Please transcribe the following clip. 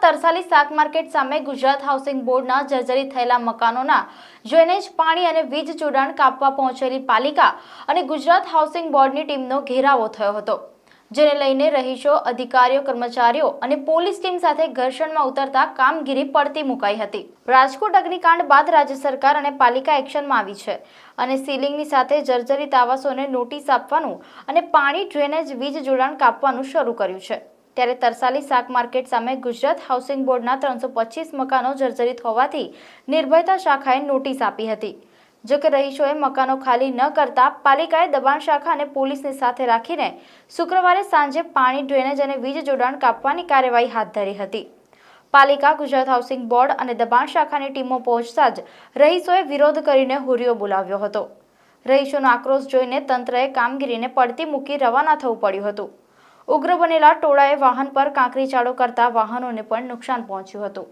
તરસાલી શાક માર્કેટ સામે ગુજરાત હાઉસિંગ બોર્ડના જર્જરિત થયેલા મકાનોના જોઈને જ પાણી અને વીજ જોડાણ કાપવા પહોંચેલી પાલિકા અને ગુજરાત હાઉસિંગ બોર્ડની ટીમનો ઘેરાવો થયો હતો, જેને લઈને રહીશો, અધિકારીઓ, કર્મચારીઓ અને પોલીસ ટીમ સાથે ઘર્ષણમાં ઉતરતા કામગીરી પડતી મુકાઈ હતી। રાજકોટ અગ્નિકાંડ બાદ રાજ્ય સરકાર અને પાલિકા એક્શનમાં આવી છે અને સીલિંગની સાથે જર્જરિત આવાસોને નોટિસ આપવાનું અને પાણી, ડ્રેનેજ, વીજ જોડાણ કાપવાનું શરૂ કર્યું છે। ત્યારે તરસાલી શાક માર્કેટ સામે ગુજરાત હાઉસિંગ બોર્ડના 325 મકાનો જર્જરિત હોવાથી નિર્ભયતા શાખાએ નોટિસ આપી હતી। જો કે રહીશોએ મકાનો ખાલી ન કરતા પાલિકાએ દબાણ શાખા અને પોલીસને સાથે રાખીને શુક્રવારે સાંજે પાણી, ડ્રેનેજ અને વીજ જોડાણ કાપવાની કાર્યવાહી હાથ ધરી હતી। પાલિકા, ગુજરાત હાઉસિંગ બોર્ડ અને દબાણ શાખાની ટીમો પહોંચતા જ રહીશોએ વિરોધ કરીને હુરિયો બોલાવ્યો હતો। રહીશોનો આક્રોશ જોઈને તંત્રએ કામગીરીને પડતી મૂકી રવાના થવું પડ્યું હતું। ઉગ્ર બનેલા ટોળાએ વાહન પર કાંકરી ચાળો કરતા વાહનોને પણ નુકસાન પહોંચ્યું હતું।